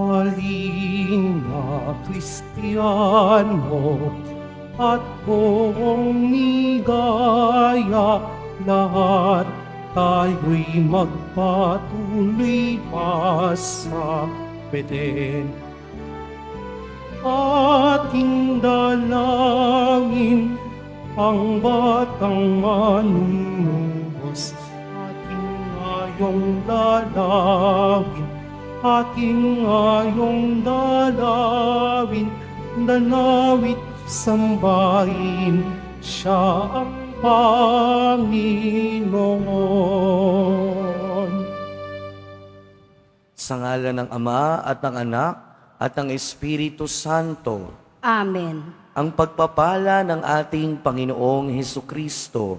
Halina Kristiyano at buong nigaya, lahat tayo'y magpatuloy pa sa Beten. Ating dalangin ang batang manunubos, ating ngayong dalawin, ating ngayong dalawin, danawit sambahin, siya ang Panginoon. Sa ngalan ng Ama at ng Anak at ng Espiritu Santo. Amen. Ang pagpapala ng ating Panginoong Hesukristo,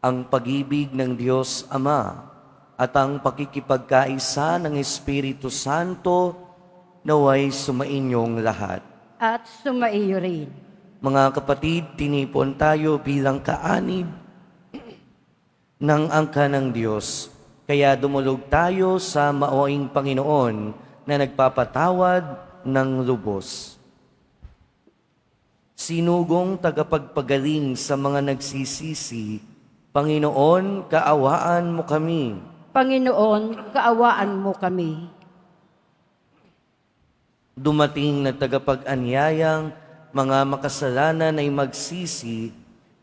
ang pag-ibig ng Diyos Ama, at ang pakikipagkaisa ng Espiritu Santo naway sumainyong lahat. At sumaiyo rin. Mga kapatid, tinipon tayo bilang kaanib ng angka ng Diyos. Kaya dumulog tayo sa maoing Panginoon na nagpapatawad ng lubos. Sinugong tagapagpagaling sa mga nagsisisi, Panginoon, kaawaan mo kami. Panginoon, kaawaan mo kami. Dumating na tagapag-anyayang mga makasalanan ay magsisi,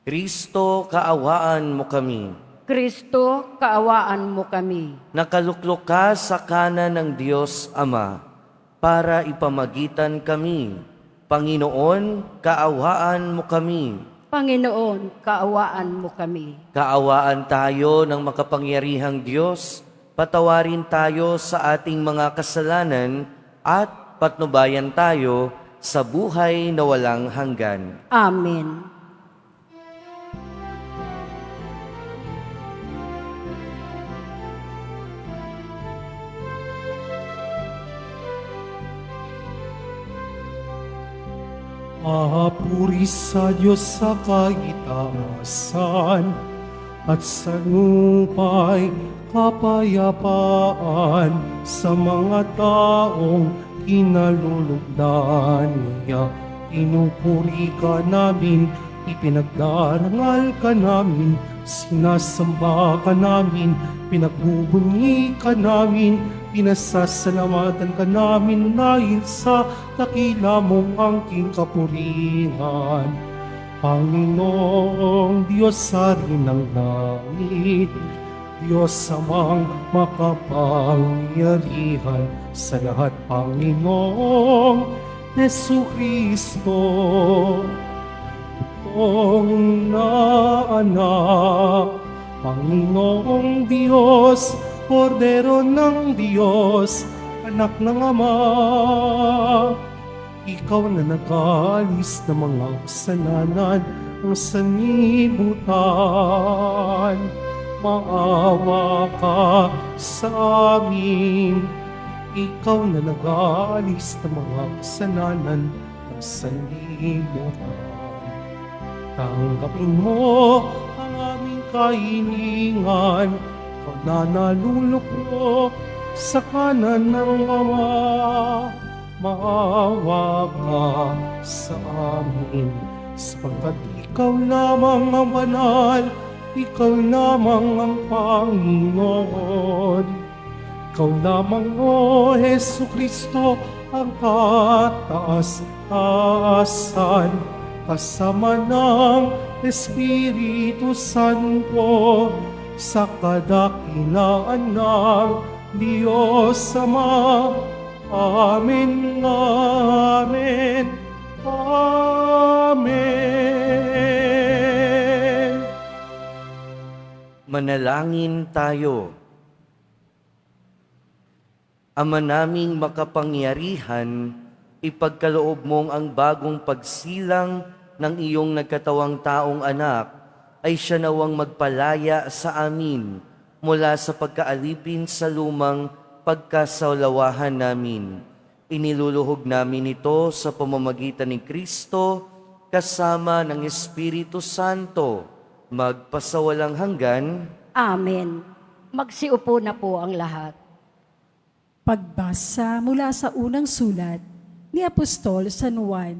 Kristo, kaawaan mo kami. Kristo, kaawaan mo kami. Nakaluklok ka sa kanan ng Diyos Ama para ipamagitan kami. Panginoon, kaawaan mo kami. Panginoon, kaawaan mo kami. Kaawaan tayo ng makapangyarihang Diyos, patawarin tayo sa ating mga kasalanan at patnubayan tayo sa buhay na walang hanggan. Amen. Papuri sa Diyos sa kaitaasan, at sa lupa'y kapayapaan sa mga taong kinalulugdan niya. Pinupuri ka namin, ipinagdarangal ka namin, sinasamba ka namin, pinagbubunyi ka namin, pinasasalamatan ka namin dahil sa dakila mong angking kapurihan. Panginoong Diyos sa rin ng langit, Diyos amang makapangyarihan sa lahat, Panginoong Jesucristo, itong na anak, Panginoong Diyos, Kordero ng Diyos, anak ng Ama, ikaw na nag-alis ng mga kasalanan ng sanlibutan. Maawa ka sa amin, ikaw na nag-alis ng mga kasalanan ng sanlibutan. Tanggapin mo ang aming kahilingan, ikaw na naluluklok sa kanan ng Ama. Maawa ka sa amin, sapagkat ikaw lamang ang banal, ikaw lamang ang Panginoon. Ikaw lamang, O Jesucristo, ang kataas-taasan, kasama ng Espiritu Santo, sa kadakilaan ng Diyos Ama. Amen, amen, amen. Manalangin tayo. Ama naming makapangyarihan, ipagkaloob mong ang bagong pagsilang ng iyong nagkatawang taong anak ay siya nawang magpalaya sa amin mula sa pagkaalipin sa lumang pagkasawlawahan namin. Iniluluhog namin ito sa pamamagitan ni Kristo kasama ng Espiritu Santo, magpasawalang hanggan. Amen. Magsiupo na po ang lahat. Pagbasa mula sa unang sulat ni Apostol San Juan.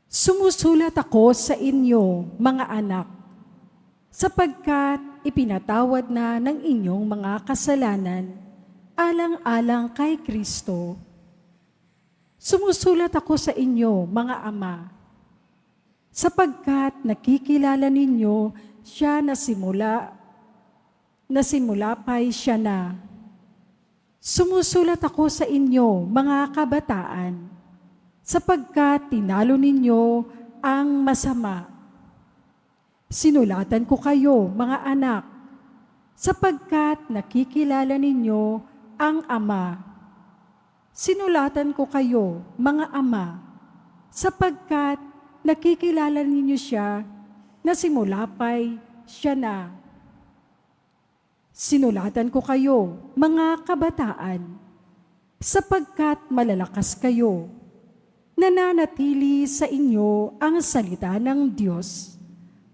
Sumusulat ako sa inyo, mga anak, sapagkat ipinatawad na ng inyong mga kasalanan alang-alang kay Kristo. Sumusulat ako sa inyo, mga ama, sapagkat nakikilala ninyo siya na simula pa'y siya na. Sumusulat ako sa inyo, mga kabataan, sapagkat tinalo ninyo ang masama. Sinulatan ko kayo, mga anak, sapagkat nakikilala ninyo ang Ama. Sinulatan ko kayo, mga ama, sapagkat nakikilala ninyo siya na simula pa'y siya na. Sinulatan ko kayo, mga kabataan, sapagkat malalakas kayo, nananatili sa inyo ang salita ng Diyos,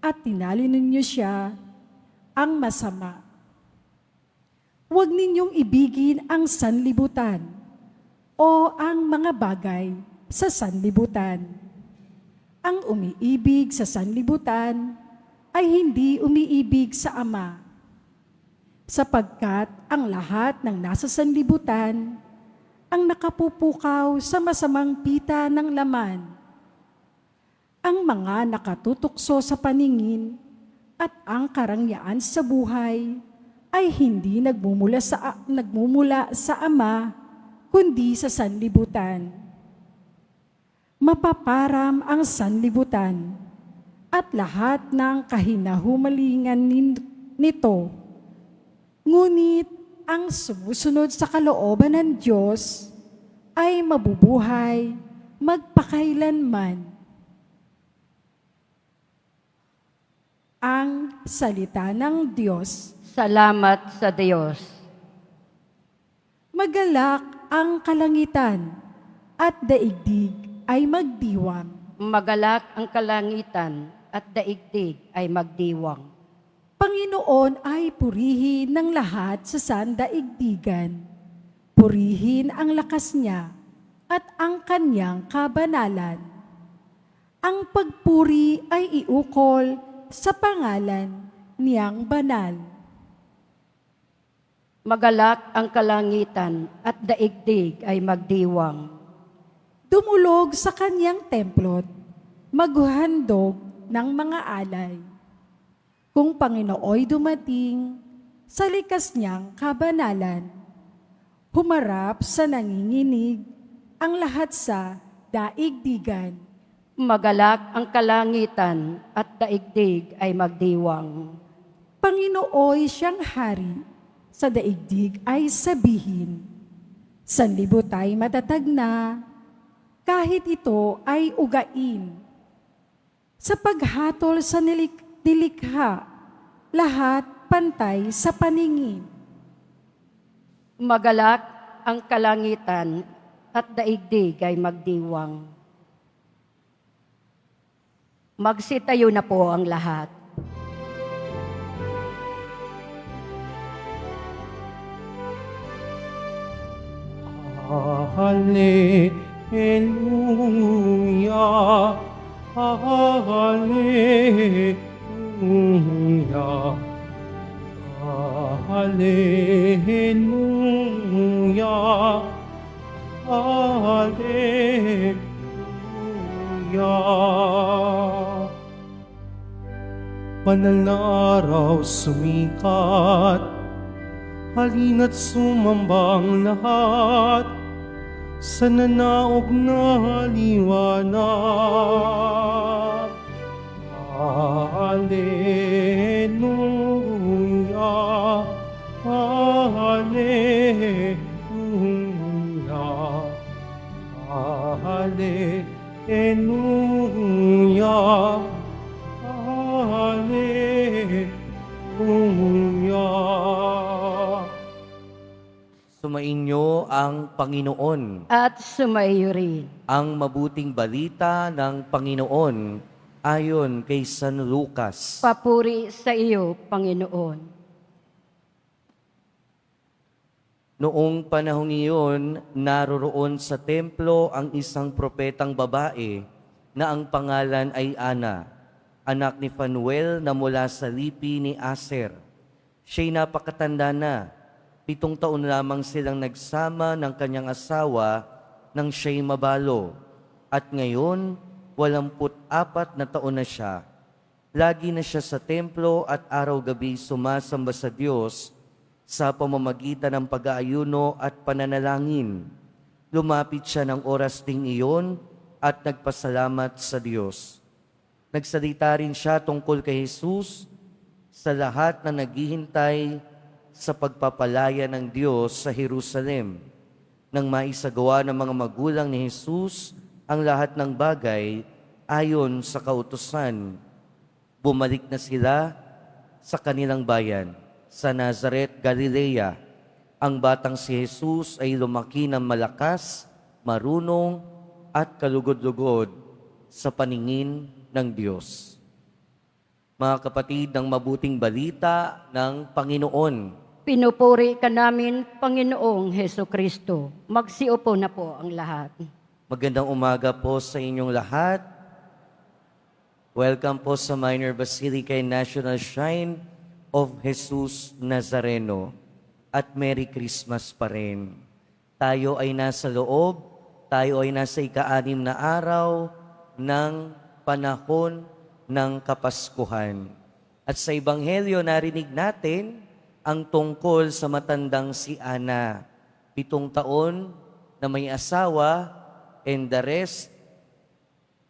at tinali ninyo siya ang masama. Huwag ninyong ibigin ang sanlibutan o ang mga bagay sa sanlibutan. Ang umiibig sa sanlibutan ay hindi umiibig sa Ama, sapagkat ang lahat ng nasa sanlibutan ang nakapupukaw sa masamang pita ng laman. Ang mga nakatutukso sa paningin at ang karangyaan sa buhay ay hindi nagmumula sa Ama, kundi sa sanlibutan. Mapaparam ang sanlibutan at lahat ng kahinahumalingan nito. Ngunit ang sumusunod sa kalooban ng Diyos ay mabubuhay magpakailanman. Ang salita ng Diyos. Salamat sa Diyos. Magalak ang kalangitan at daigdig ay magdiwang. Magalak ang kalangitan at daigdig ay magdiwang. Panginoon ay purihin ng lahat sa sandaigdigan. Purihin ang lakas niya at ang kanyang kabanalan. Ang pagpuri ay iukol sa pangalan niyang banal. Magalak ang kalangitan at daigdig ay magdiwang. Dumulog sa kanyang templot, maghandog ng mga alay. Kung Panginooy dumating sa likas niyang kabanalan, humarap sa nanginginig ang lahat sa daigdigan. Magalak ang kalangitan at daigdig ay magdiwang. Panginooy siyang hari, sa daigdig ay sabihin, sanlibot ay matatag na, kahit ito ay ugain. Sa paghatol sa nilikha, lahat pantay sa paningin. Magalak ang kalangitan at daigdig ay magdiwang. Magsitayo na po ang lahat. Hallelujah, Hallelujah, Hallelujah, Hallelujah. Banal na araw sumikat, halina't sumamba ang lahat sa nanaog na liwanag. Hallelujah, Hallelujah, Hallelujah, Hallelujah. Sumainyo ang Panginoon. At sumaiyo rin. Ang mabuting balita ng Panginoon ayon kay San Lucas. Papuri sa iyo, Panginoon. Noong panahong iyon, naroroon sa templo ang isang propetang babae na ang pangalan ay Ana, anak ni Fanuel na mula sa lipi ni Aser. Siya'y napakatanda na, 7 taon lamang silang nagsama ng kanyang asawa nang siya'y mabalo. At ngayon, 84 na taon na siya. Lagi na siya sa templo at araw-gabi sumasamba sa Diyos sa pamamagitan ng pag-aayuno at pananalangin. Lumapit siya ng oras ding iyon at nagpasalamat sa Diyos. Nagsalita rin siya tungkol kay Jesus sa lahat na naghihintay sa pagpapalaya ng Diyos sa Jerusalem. Nang maisagawa ng mga magulang ni Jesus ang lahat ng bagay ayon sa kautusan, bumalik na sila sa kanilang bayan sa Nazaret, Galilea. Ang batang si Jesus ay lumaki ng malakas, marunong at kalugod-lugod sa paningin ng Diyos. Mga kapatid, ng mabuting balita ng Panginoon. Pinupuri ka namin, Panginoong Heso Kristo. Magsiupo na po ang lahat. Magandang umaga po sa inyong lahat. Welcome po sa Minor Basilica and National Shrine of Jesus Nazareno. At Merry Christmas pa rin. Tayo ay nasa loob, tayo ay nasa ika-6 na araw ng panahon ng Kapaskuhan. At sa Ebanghelyo narinig natin ang tungkol sa matandang si Ana, 7 taon na may asawa, and the rest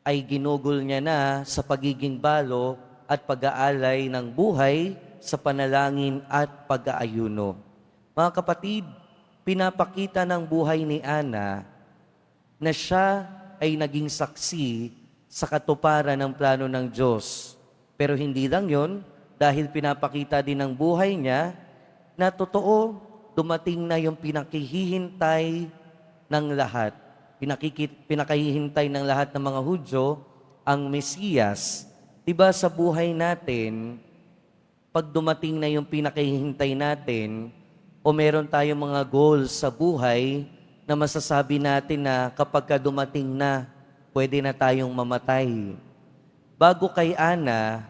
ay ginugol niya na sa pagiging balo at pag-aalay ng buhay sa panalangin at pag-aayuno. Mga kapatid, pinapakita ng buhay ni Ana na siya ay naging saksi sa katuparan ng plano ng Diyos. Pero hindi lang yon, dahil pinapakita din ng buhay niya na totoo, dumating na yung pinakihihintay ng lahat. Pinakahihintay ng lahat ng mga Hudyo, ang Mesiyas. Diba sa buhay natin, pag dumating na yung pinakahihintay natin, o meron tayong mga goals sa buhay na masasabi natin na kapag dumating na, pwede na tayong mamatay. Bago kay Ana,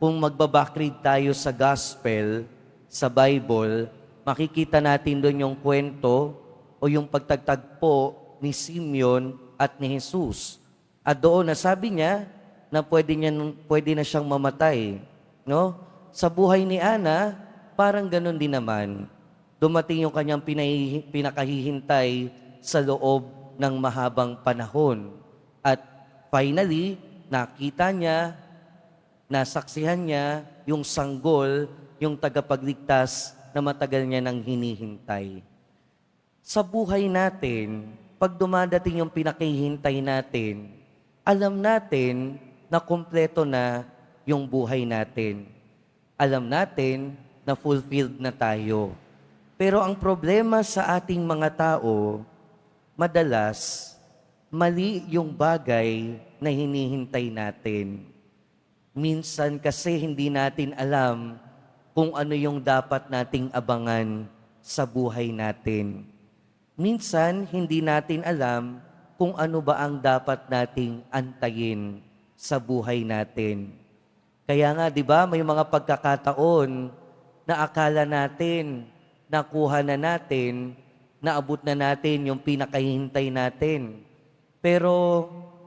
kung magbabackread tayo sa Gospel, sa Bible, makikita natin doon yung kwento o yung pagtagtagpo ni Simeon at ni Jesus. At doon nasabi niya na pwede na siyang mamatay. No? Sa buhay ni Ana, parang ganun din naman. Dumating yung kanyang pinakahihintay sa loob ng mahabang panahon. At finally, nakita niya, nasaksihan niya yung sanggol, yung tagapagligtas na matagal niya nang hinihintay. Sa buhay natin, pag dumadating yung pinakahihintay natin, alam natin na kumpleto na yung buhay natin. Alam natin na fulfilled na tayo. Pero ang problema sa ating mga tao, madalas, mali yung bagay na hinihintay natin. Minsan kasi hindi natin alam kung ano yung dapat nating abangan sa buhay natin. Minsan, hindi natin alam kung ano ba ang dapat nating antayin sa buhay natin. Kaya nga, di ba, may mga pagkakataon na akala natin, nakuha na natin, naabot na natin yung pinakahihintay natin. Pero,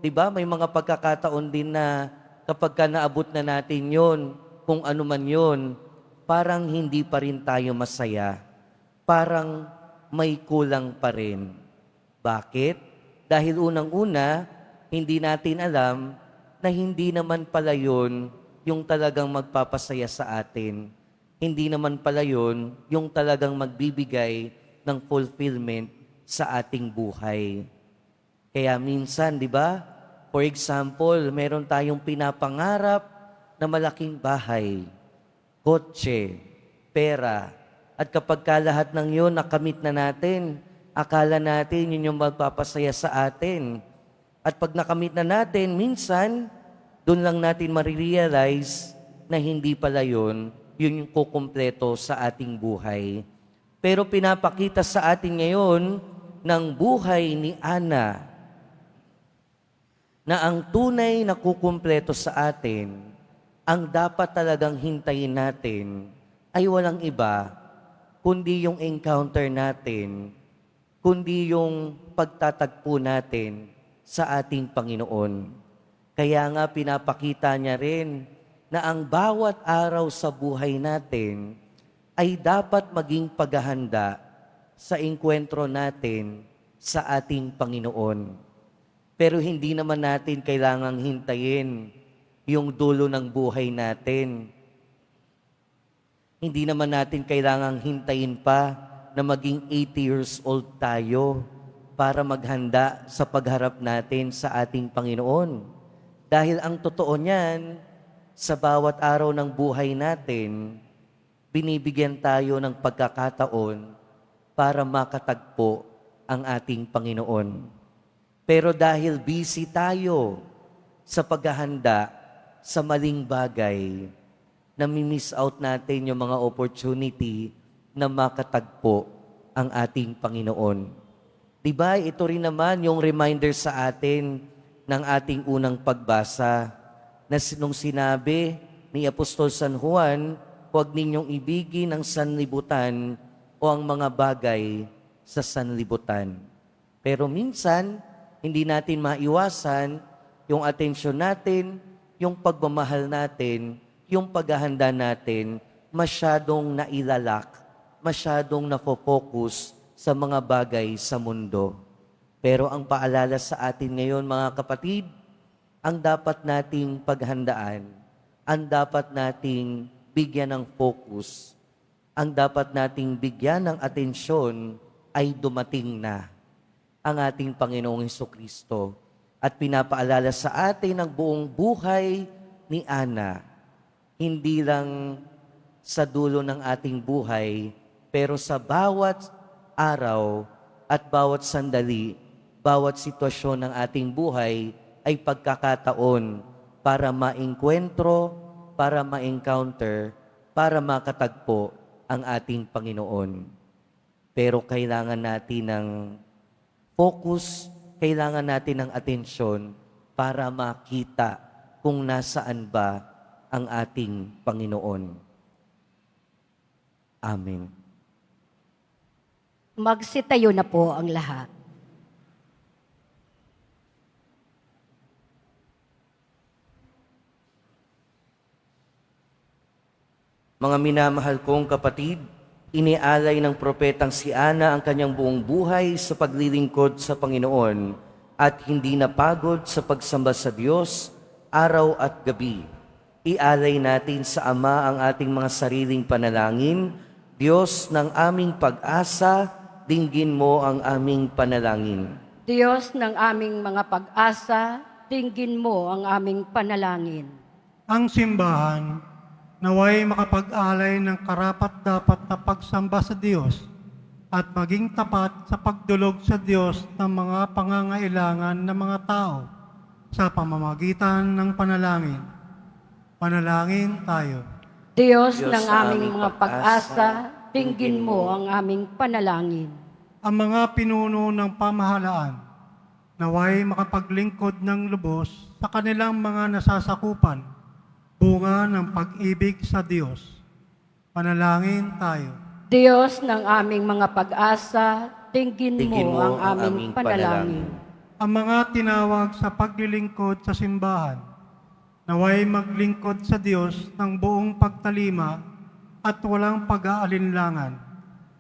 di ba, may mga pagkakataon din na kapag ka naabot na natin yon, kung ano man yon, parang hindi pa rin tayo masaya. Parang may kulang pa rin. Bakit? Dahil unang-una, hindi natin alam na hindi naman pala yun yung talagang magpapasaya sa atin. Hindi naman pala yun yung talagang magbibigay ng fulfillment sa ating buhay. Kaya minsan, di ba? For example, meron tayong pinapangarap na malaking bahay, kotse, pera, at kapag lahat ng yun nakamit na natin, akala natin yun yung magpapasaya sa atin. At pag nakamit na natin, minsan, doon lang natin marirealize na hindi pala yun yung kukumpleto sa ating buhay. Pero pinapakita sa atin ngayon ng buhay ni Ana na ang tunay na kukumpleto sa atin, ang dapat talagang hintayin natin ay walang iba, kundi yung encounter natin, kundi yung pagtatagpo natin sa ating Panginoon. Kaya nga pinapakita niya rin na ang bawat araw sa buhay natin ay dapat maging paghahanda sa engkwentro natin sa ating Panginoon. Pero hindi naman natin kailangang hintayin yung dulo ng buhay natin. Hindi naman natin kailangang hintayin pa na maging 80 years old tayo para maghanda sa pagharap natin sa ating Panginoon. Dahil ang totoo niyan, sa bawat araw ng buhay natin, binibigyan tayo ng pagkakataon para makatagpo ang ating Panginoon. Pero dahil busy tayo sa paghahanda sa maling bagay, nami-miss out natin yung mga opportunity na makatagpo ang ating Panginoon. Diba, ito rin naman yung reminder sa atin ng ating unang pagbasa na nung sinabi ni Apostol San Juan, huwag ninyong ibigin ang sanlibutan o ang mga bagay sa sanlibutan. Pero minsan, hindi natin maiwasan yung atensyon natin, yung pagmamahal natin, yung paghahanda natin, masyadong nailalak, masyadong nafo-focus sa mga bagay sa mundo. Pero ang paalala sa atin ngayon, mga kapatid, ang dapat nating paghandaan, ang dapat nating bigyan ng focus, ang dapat nating bigyan ng atensyon ay dumating na ang ating Panginoong Hesukristo. At pinapaalala sa atin ang buong buhay ni Ana, hindi lang sa dulo ng ating buhay, pero sa bawat araw at bawat sandali, bawat sitwasyon ng ating buhay ay pagkakataon para maengkwentro, para ma-encounter, para makatagpo ang ating Panginoon. Pero kailangan natin ng focus, kailangan natin ng atensyon para makita kung nasaan ba ang ating Panginoon. Amen. Magsitayo na po ang lahat. Mga minamahal kong kapatid, inialay ng propetang si Ana ang kanyang buong buhay sa paglilingkod sa Panginoon at hindi napagod sa pagsamba sa Diyos araw at gabi. Ialay natin sa Ama ang ating mga sariling panalangin. Diyos ng aming pag-asa, dinggin mo ang aming panalangin. Diyos ng aming mga pag-asa, dinggin mo ang aming panalangin. Ang simbahan naway makapag-alay ng karapat-dapat na pagsamba sa Diyos at maging tapat sa pagdulog sa Diyos ng mga pangangailangan ng mga tao sa pamamagitan ng panalangin. Panalangin tayo. Diyos Diyos ng sa aming aming mga pag-asa, pag-asa, dinggin mo ang aming panalangin. Ang mga pinuno ng pamahalaan naway makapaglingkod ng lubos sa kanilang mga nasasakupan, bunga ng pag-ibig sa Diyos. Panalangin tayo. Diyos ng aming mga pag-asa, dinggin Dinggin mo ang aming panalangin. Ang mga tinawag sa paglilingkod sa simbahan, naway maglingkod sa Diyos ng buong pagtalima at walang pag-aalinlangan.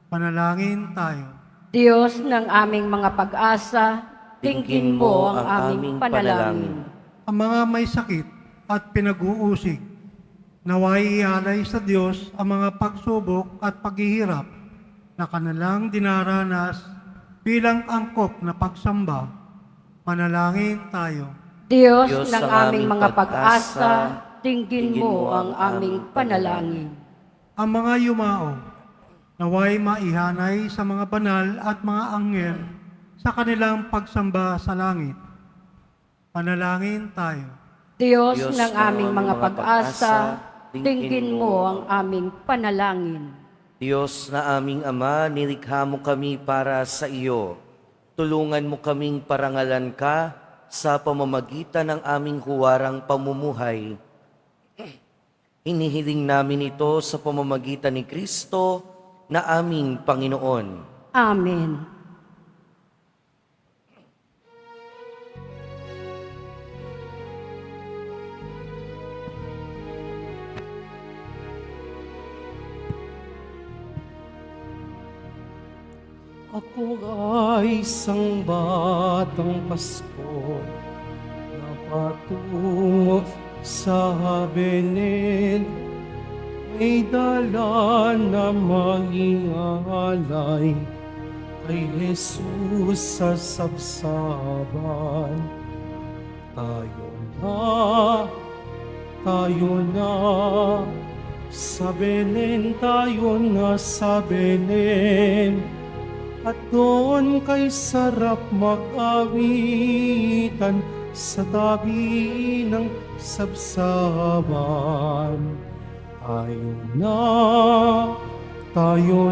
Panalangin tayo. Diyos ng aming mga pag-asa, dinggin mo ang aming panalangin. Ang mga may sakit at pinag-uusig, naway ialay sa Diyos ang mga pagsubok at paghihirap na kanilang dinaranas bilang angkop na pagsamba. Panalangin tayo. Diyos Diyos ng ng aming mga pag-asa, dinggin mo ang aming panalangin. Ang mga yumao, naway maihanay sa mga banal at mga anghel sa kanilang pagsamba sa langit. Panalangin tayo. Diyos ng aming mga pag-asa, dinggin mo ang aming panalangin. Diyos na aming Ama, nilikha mo kami para sa iyo. Tulungan mo kaming parangalan ka sa pamamagitan ng aming huwarang pamumuhay. Inihiling namin ito sa pamamagitan ni Kristo na aming Panginoon. Amen. Ako ay isang batang pasko na patungo sa Belen. May dala na mangingalay kay Jesus sa sabsaban. Tayo na, sa Belen, tayo na sa Belen. At doon kay sarap mag-awitan sa tabi ng sabsaban. Tayo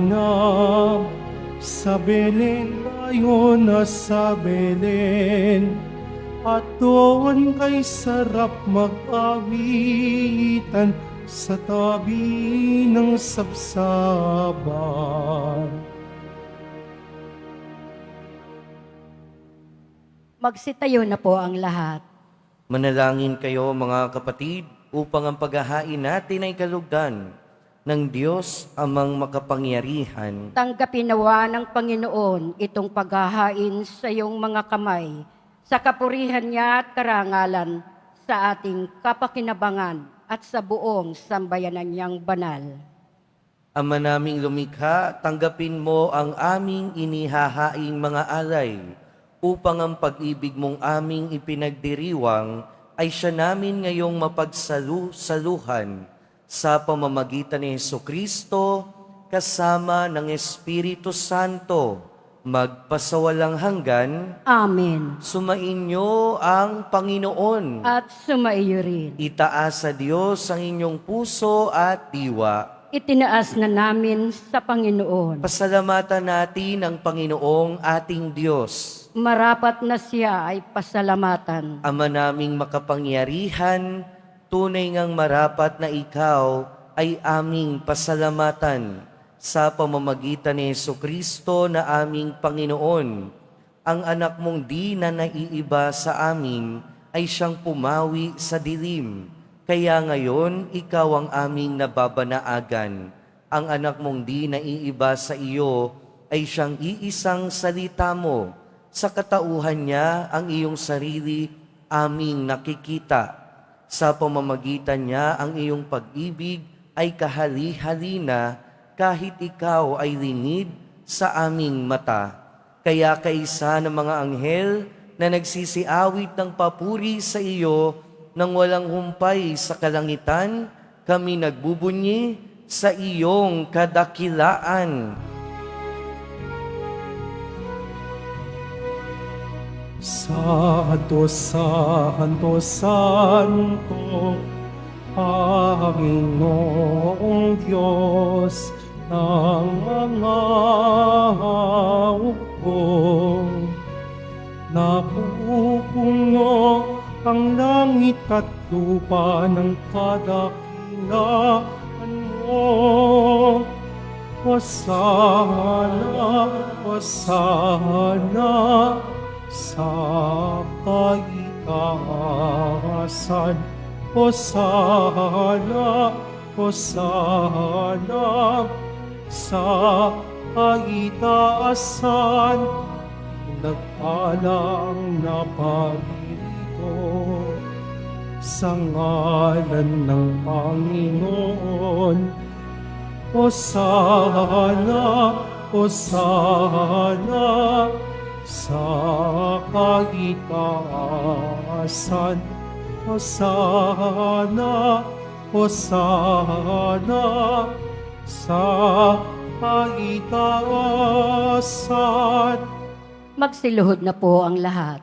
na, sa Belen, tayo na sa Belen. At doon kay sarap mag-awitan sa tabi ng sabsaban. Magsitayo na po ang lahat. Manalangin kayo mga kapatid upang ang paghahain natin ay kalugdan ng Diyos amang makapangyarihan. Tanggapin nawa ng Panginoon itong paghahain sa iyong mga kamay, sa kapurihan niya at karangalan, sa ating kapakinabangan at sa buong sambayanan niyang banal. Ama naming lumikha, tanggapin mo ang aming inihahaing mga alay, upang ang pag-ibig mong aming ipinagdiriwang ay siya namin ngayong mapagsaluhan sa pamamagitan ni Jesucristo kasama ng Espiritu Santo, magpasawalang hanggan. Amen. Sumainyo ang Panginoon. At sumaiyo rin. Itaas sa Diyos ang inyong puso at diwa. Itinaas na namin sa Panginoon. Pasalamatan natin ang Panginoong ating Diyos. Marapat na siya ay pasalamatan. Ama naming makapangyarihan, tunay ngang marapat na ikaw ay aming pasalamatan sa pamamagitan ni Jesucristo na aming Panginoon. Ang anak mong di na naiiba sa amin ay siyang pumawi sa dilim. Kaya ngayon, ikaw ang aming nababanaagan. Ang anak mong di naiiba sa iyo ay siyang iisang salita mo. Sa katauhan niya, ang iyong sarili aming nakikita. Sa pamamagitan niya, ang iyong pag-ibig ay kahali-halina kahit ikaw ay lingid sa aming mata. Kaya kaisa ng mga anghel na nagsisiawit ng papuri sa iyo, nang walang humpay sa kalangitan, kami nagbubunyi sa iyong kadakilaan. Santo, Santo, Santo, Panginoong Diyos ng mga hukbo. Napupuno ang langit at lupa ng kadakilaan mo. Hosana, Hosana, sa kaitaasan. Hosana, Hosana, sa kaitaasan. Nagpalang na paririto sa ngalan ng Panginoon. Hosana, Hosana, sa kaitaasan. Hosana, Hosana, sa kaitaasan. Magsiluhod na po ang lahat.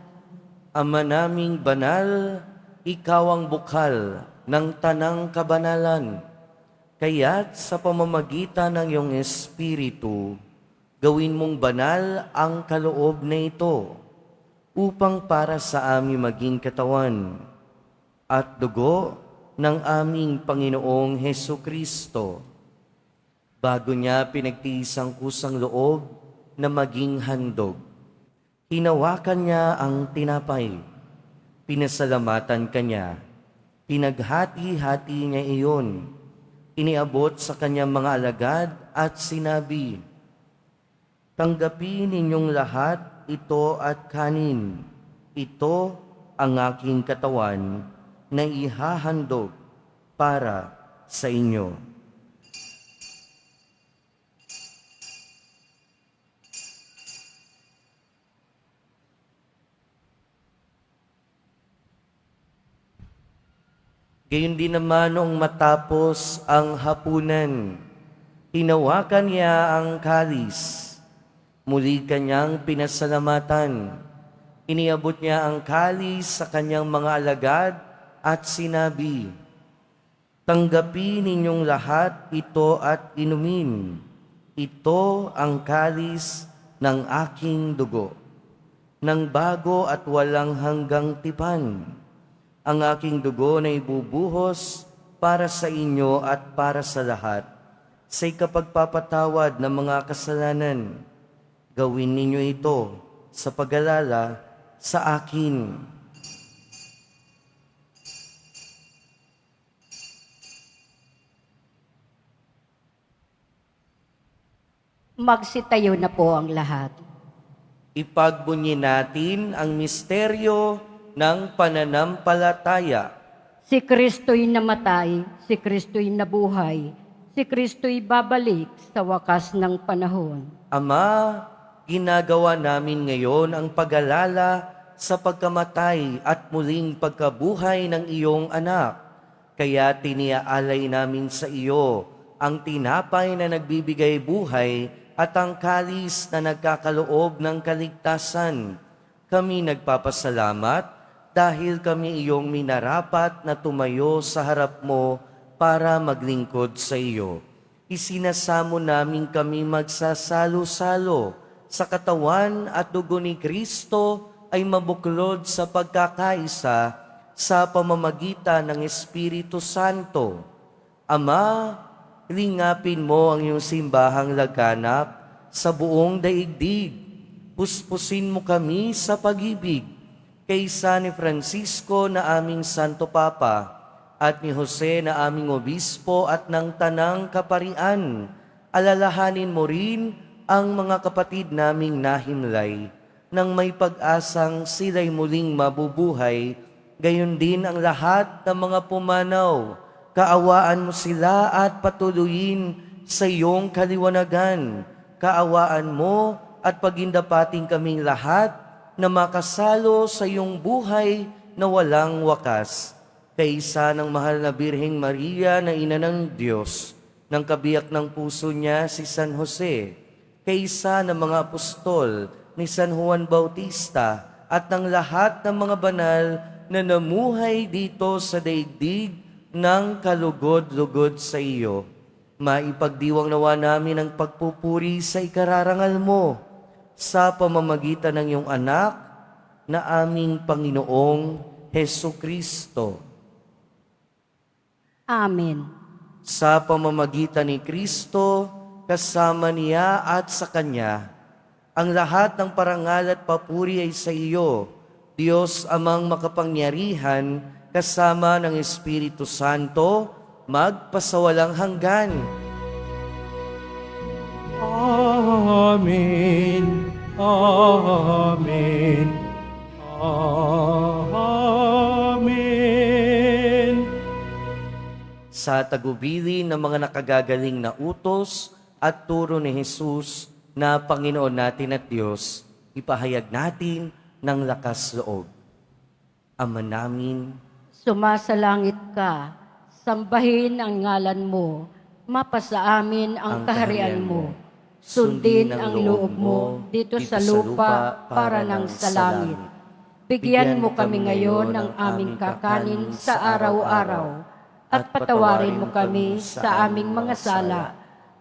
Ama naming banal, ikaw ang bukal ng tanang kabanalan. Kaya't sa pamamagitan ng iyong Espiritu, gawin mong banal ang kaloob na ito upang para sa amin maging katawan at dugo ng aming Panginoong Heso Kristo. Bago niya pinagtiis ang kusang loob na maging handog, hinawakan niya ang tinapay, pinasalamatan kanya, pinaghati-hati niya iyon, iniabot sa kanyang mga alagad at sinabi, "Tanggapin ninyong lahat ito at kanin. Ito ang aking katawan na ihahandog para sa inyo." Gayon din naman noong matapos ang hapunan, hinawakan niya ang kalis. Muli kanyang pinasalamatan. Iniabot niya ang kalis sa kanyang mga alagad at sinabi, "Tanggapin ninyong lahat ito at inumin. Ito ang kalis ng aking dugo, ng bago at walang hanggang tipan. Ang aking dugo na ibubuhos para sa inyo at para sa lahat, sa ikapagpapatawad ng mga kasalanan. Gawin ninyo ito sa pag-alala sa akin." Magsitayo na po ang lahat. Ipagbunyi natin ang misteryo ng pananampalataya. Si Kristo'y namatay, si Kristo'y nabuhay, si Kristo'y babalik sa wakas ng panahon. Ama, ginagawa namin ngayon ang pag-alala sa pagkamatay at muling pagkabuhay ng iyong anak. Kaya tiniaalay namin sa iyo ang tinapay na nagbibigay buhay at ang kalis na nagkakaloob ng kaligtasan. Kami nagpapasalamat dahil kami iyong minarapat na tumayo sa harap mo para maglingkod sa iyo. Isinasamo namin kami magsasalo-salo sa katawan at dugo ni Kristo ay mabuklod sa pagkakaisa sa pamamagitan ng Espiritu Santo. Ama, lingapin mo ang iyong simbahang laganap sa buong daigdig. Puspusin mo kami sa pag-ibig kaysa ni Francisco na aming Santo Papa at ni Jose na aming Obispo at ng Tanang Kaparian. Alalahanin mo rin ang mga kapatid naming nahimlay nang may pag-asang sila'y muling mabubuhay, gayon din ang lahat ng mga pumanaw. Kaawaan mo sila at patuloyin sa iyong kaliwanagan. Kaawaan mo at pagindapating kaming lahat na makasalo sa iyong buhay na walang wakas. Kaisa ng mahal na Birheng Maria na ina ng Diyos, ng kabiyak ng puso niya si San Jose, kaisa ng mga apostol ni San Juan Bautista at ng lahat ng mga banal na namuhay dito sa daigdig ng kalugod-lugod sa iyo. Maipagdiwang nawa namin ang pagpupuri sa ikararangal mo sa pamamagitan ng iyong anak na aming Panginoong Heso Kristo. Amen. Sa pamamagitan ni Kristo, kasama niya at sa Kanya, ang lahat ng parangal at papuri ay sa iyo, Diyos amang makapangyarihan, kasama ng Espiritu Santo, magpasawalang hanggan. Amen. Amen. Amen. Sa tagubilin ng mga nakagagaling na utos at turo ni Jesus na Panginoon natin at Diyos, ipahayag natin ng lakas loob. Ama namin, Sumasalangit ka, sambahin ang ngalan mo, mapasa amin ang kaharian mo. Sundin ang loob mo dito sa lupa para ng sa langit. Bigyan mo kami ngayon ng aming kakanin sa araw-araw at patawarin mo kami sa aming mga sala,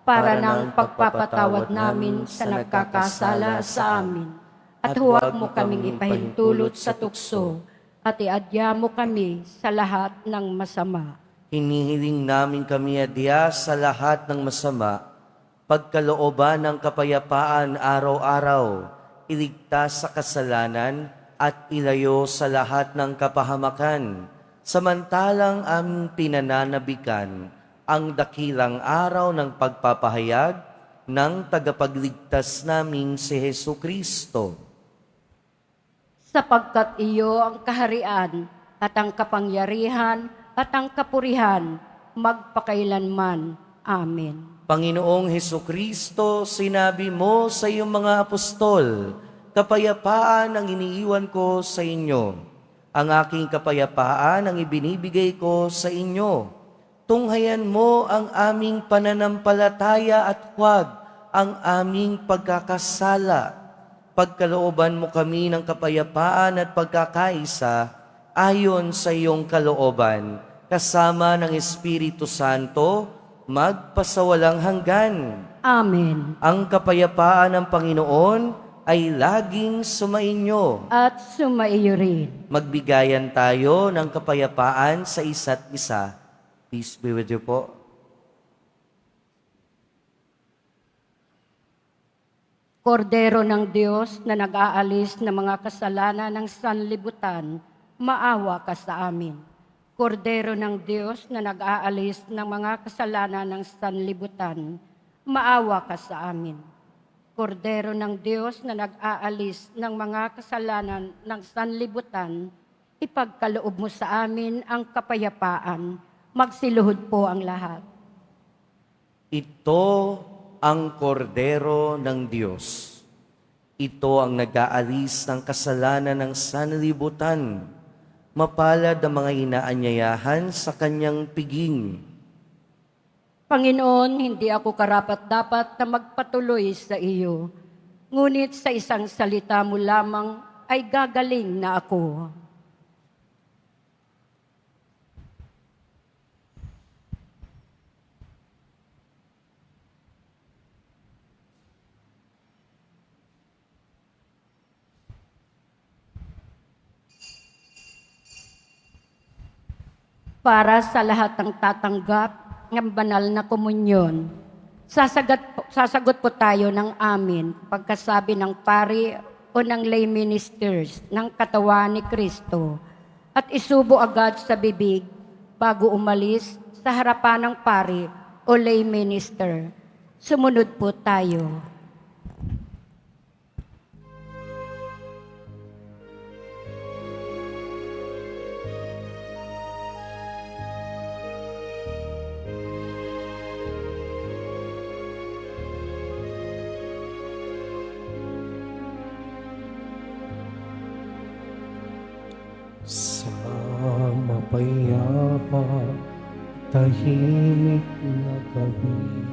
para ng pagpapatawad namin sa nagkakasala sa amin. At huwag mo kaming ipahintulot sa tukso, at iadya mo kami sa lahat ng masama. Hinihiling namin kami adya sa lahat ng masama, pagkalooban ng kapayapaan araw-araw, iligtas sa kasalanan at ilayo sa lahat ng kapahamakan, samantalang aming pinananabikan ang dakilang araw ng pagpapahayag ng tagapagligtas naming si Jesucristo. Sapagkat iyo ang kaharian at ang kapangyarihan at ang kapurihan magpakailanman. Amen. Panginoong Jesucristo, sinabi mo sa iyong mga apostol, kapayapaan ang iniiwan ko sa inyo. Ang aking kapayapaan ang ibinibigay ko sa inyo. Tunghayan mo ang aming pananampalataya at huwag ang aming pagkakasala. Pagkalooban mo kami ng kapayapaan at pagkakaisa ayon sa iyong kalooban, kasama ng Espiritu Santo, magpasawalang hanggan. Amen. Ang kapayapaan ng Panginoon ay laging sumainyo. At sumaiyo rin. Magbigayan tayo ng kapayapaan sa isa't isa. Peace be with you po. Kordero ng Diyos na nag-aalis ng mga kasalanan ng sanlibutan, maawa ka sa amin. Kordero ng Diyos na nag-aalis ng mga kasalanan ng sanlibutan, maawa ka sa amin. Kordero ng Diyos na nag-aalis ng mga kasalanan ng sanlibutan, ipagkaloob mo sa amin ang kapayapaan. Magsiluhod po ang lahat. Ito ang kordero ng Diyos. Ito ang nag-aalis ng kasalanan ng sanlibutan. Mapalad ang mga inaanyayahan sa kanyang piging. Panginoon, hindi ako karapat-dapat na magpatuloy sa iyo. Ngunit sa isang salita mo lamang ay gagaling na ako. Para sa lahat ng tatanggap ng banal na komunyon, sasagot po tayo ng amin pagkasabi ng pari o ng lay ministers ng katawan ni Kristo at isubo agad sa bibig bago umalis sa harapan ng pari o lay minister. Sumunod po tayo. Sa mapayapa, tahimik na gabi,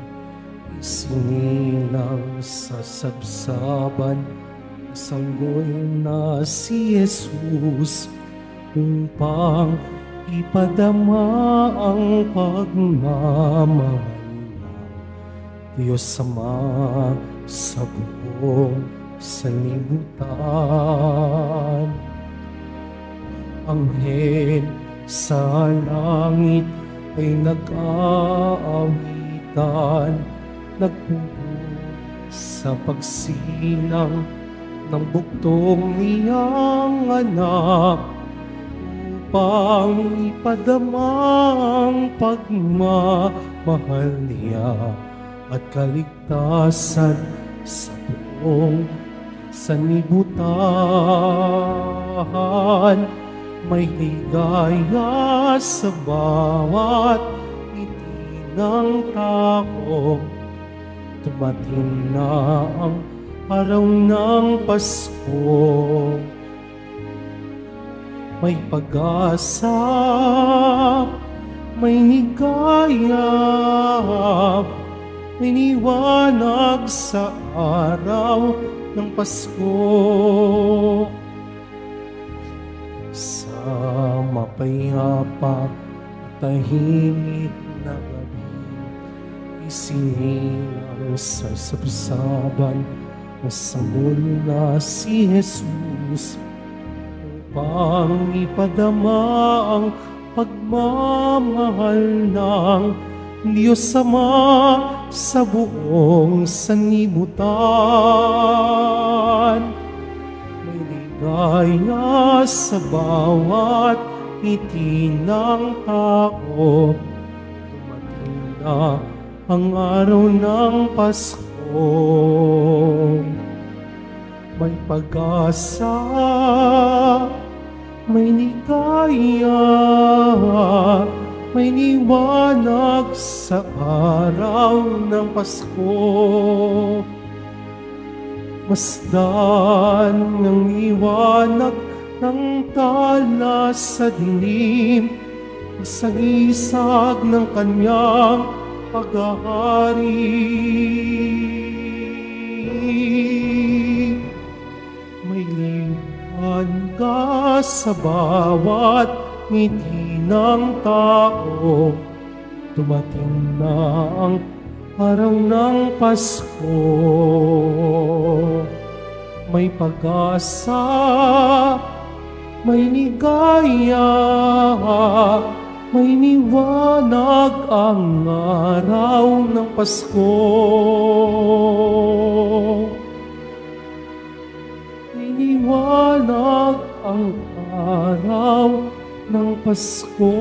isinilang sa sabsaban, sanggol na si Jesus upang ipadama ang pagmamahal ng Diyos Ama sa buong sanlibutan. Anghel sa langit ay nag-aawitan, nagpupuri sa pagsinang ng buktong niyang anak, upang ipadama ang pagmamahal niya at kaligtasan sa buong sanlibutan. May ligaya sa bawat ngiti ng tao. Dumating na ang araw ng Pasko. May pag-asa, may ligaya, may liwanag sa araw ng Pasko. Sa mapayapa, tahimik na gabi, isinilang sa sabsaban na samol na si Jesus upang ipadama ang pagmamahal ng Diyos Ama sa buong sanlibutan. May ligaya sa bawat ngiti ng tao. Dumating na ang araw ng Pasko. May pag-asa, may ligaya, may liwanag sa araw ng Pasko. Masdan ng liwanag ng tala sa dilim, isag-isag ng kanyang paghahari. May liwanag sa bawat ngiti ng tao. Dumating na ang araw ng Pasko. May pag-asa, may ligaya, may liwanag ang araw ng Pasko. May liwanag ang araw ng Pasko.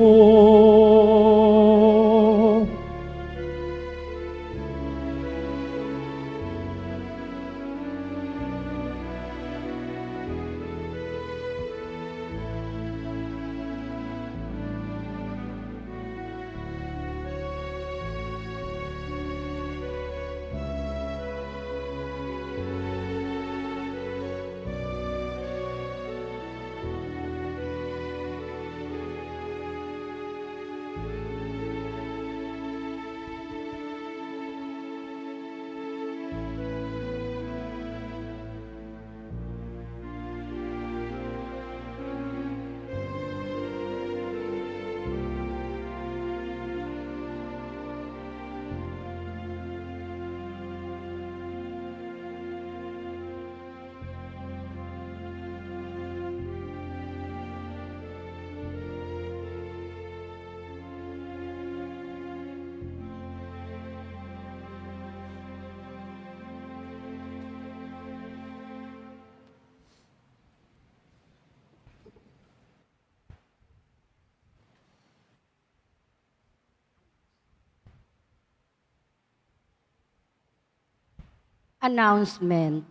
Announcement.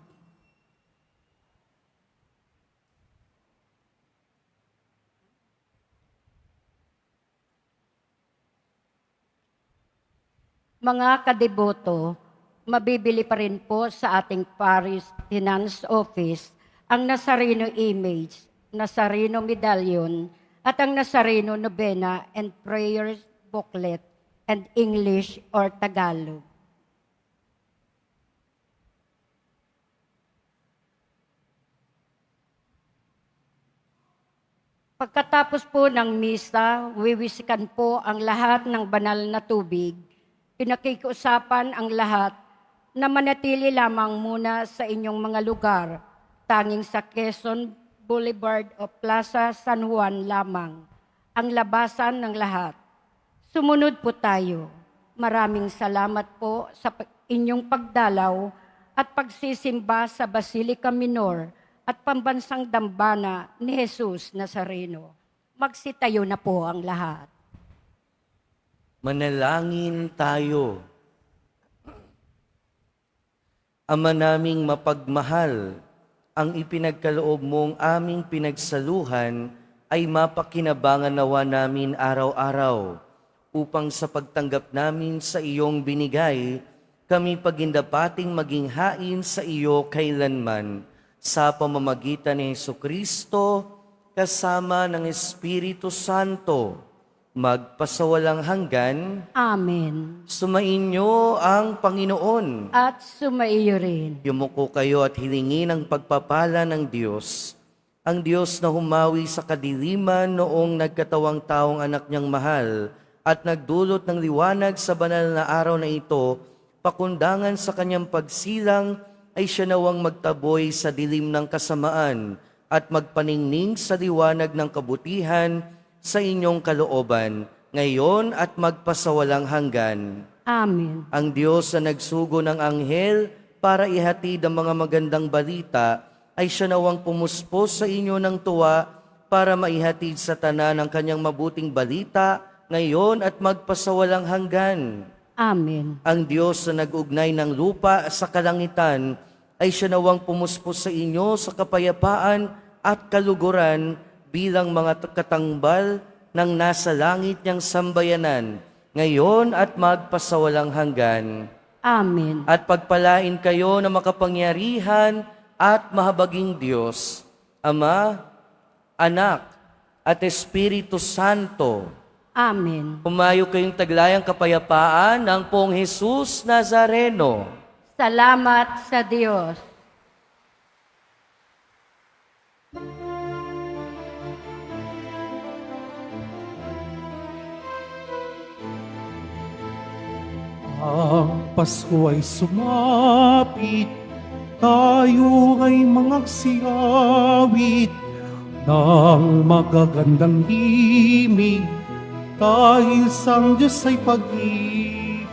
Mga kadeboto, mabibili pa rin po sa ating Parish Finance Office ang Nazareno Image, Nazareno Medallion, at ang Nazareno Novena and Prayers Booklet and English or Tagalog. Pagkatapos po ng misa, wiwisikan po ang lahat ng banal na tubig. Pinakikiusapan ang lahat na manatili lamang muna sa inyong mga lugar, tanging sa Quezon Boulevard o Plaza San Juan lamang, ang labasan ng lahat. Sumunod po tayo. Maraming salamat po sa inyong pagdalaw at pagsisimba sa Basilica Minor at Pambansang Dambana ni Jesus Nazareno. Magsitayo na po ang lahat. Manalangin tayo. Ama naming mapagmahal, ang ipinagkaloob mong aming pinagsaluhan ay mapakinabangan nawa namin araw-araw upang sa pagtanggap namin sa iyong binigay, kami pagindapating maging hain sa iyo kailanman sa pamamagitan ni Jesucristo kasama ng Espiritu Santo, magpasawalang hanggan. Amen. Sumainyo ang Panginoon. At sumaiyo rin. Yumuko kayo at hilingin ang pagpapala ng Diyos, ang Diyos na humawi sa kadiliman noong nagkatawang taong anak niyang mahal at nagdulot ng liwanag sa banal na araw na ito, pakundangan sa kanyang pagsilang ay siya nawang magtaboy sa dilim ng kasamaan at magpaningning sa liwanag ng kabutihan sa inyong kalooban, ngayon at magpasawalang hanggan. Amen. Ang Diyos na nagsugo ng anghel para ihatid ang mga magandang balita, ay siya nawang pumuspos sa inyo ng tuwa para maihatid sa tanan ang kanyang mabuting balita, ngayon at magpasawalang hanggan. Amen. Ang Diyos na nag-ugnay ng lupa sa kalangitan, ay siya nawang pumuspos sa inyo sa kapayapaan at kaluguran bilang mga katangbal ng nasa langit niyang sambayanan, ngayon at magpasawalang hanggan. Amen. At pagpalain kayo na makapangyarihan at mahabaging Diyos, Ama, Anak, at Espiritu Santo. Amen. Pumayo kayong taglayang kapayapaan ng Poong Jesus Nazareno. Salamat sa Diyos. Ang Pasko ay sumapit, tayo ay mangagsiawit ng magagandang himig, dahil sang Diyos ay pag-ibig.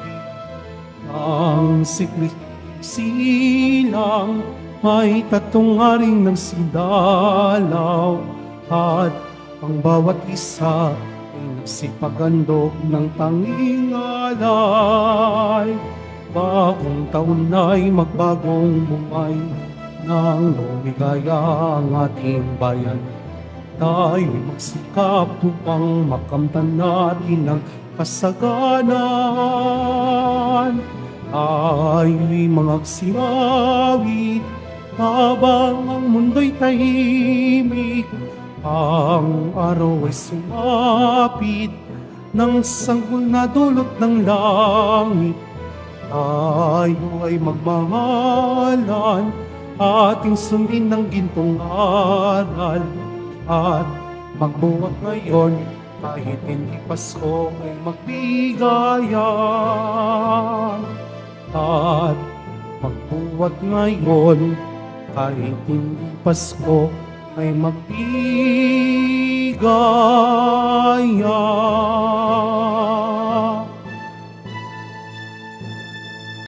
Ang si Kristo silang may tatungaring ng sindalaw, at ang bawat isa ay nagsipagandog ng tanging alay. Bagong taon ay magbagong buhay, nang lumigaya ang ating bayan. Tayo'y magsikap upang makamtan natin ang kasaganan. Tayo'y magsirawit habang ang mundo'y tahimik. Ang araw ay sumapit ng sanggol na dulot ng langit. Tayo ay magmahalan, ating sundin ng gintong aral, at magbuhat ngayon kahit hindi Pasko ay magbigayan. At magbuhat ngayon kahit hindi Pasko ay magbigayan.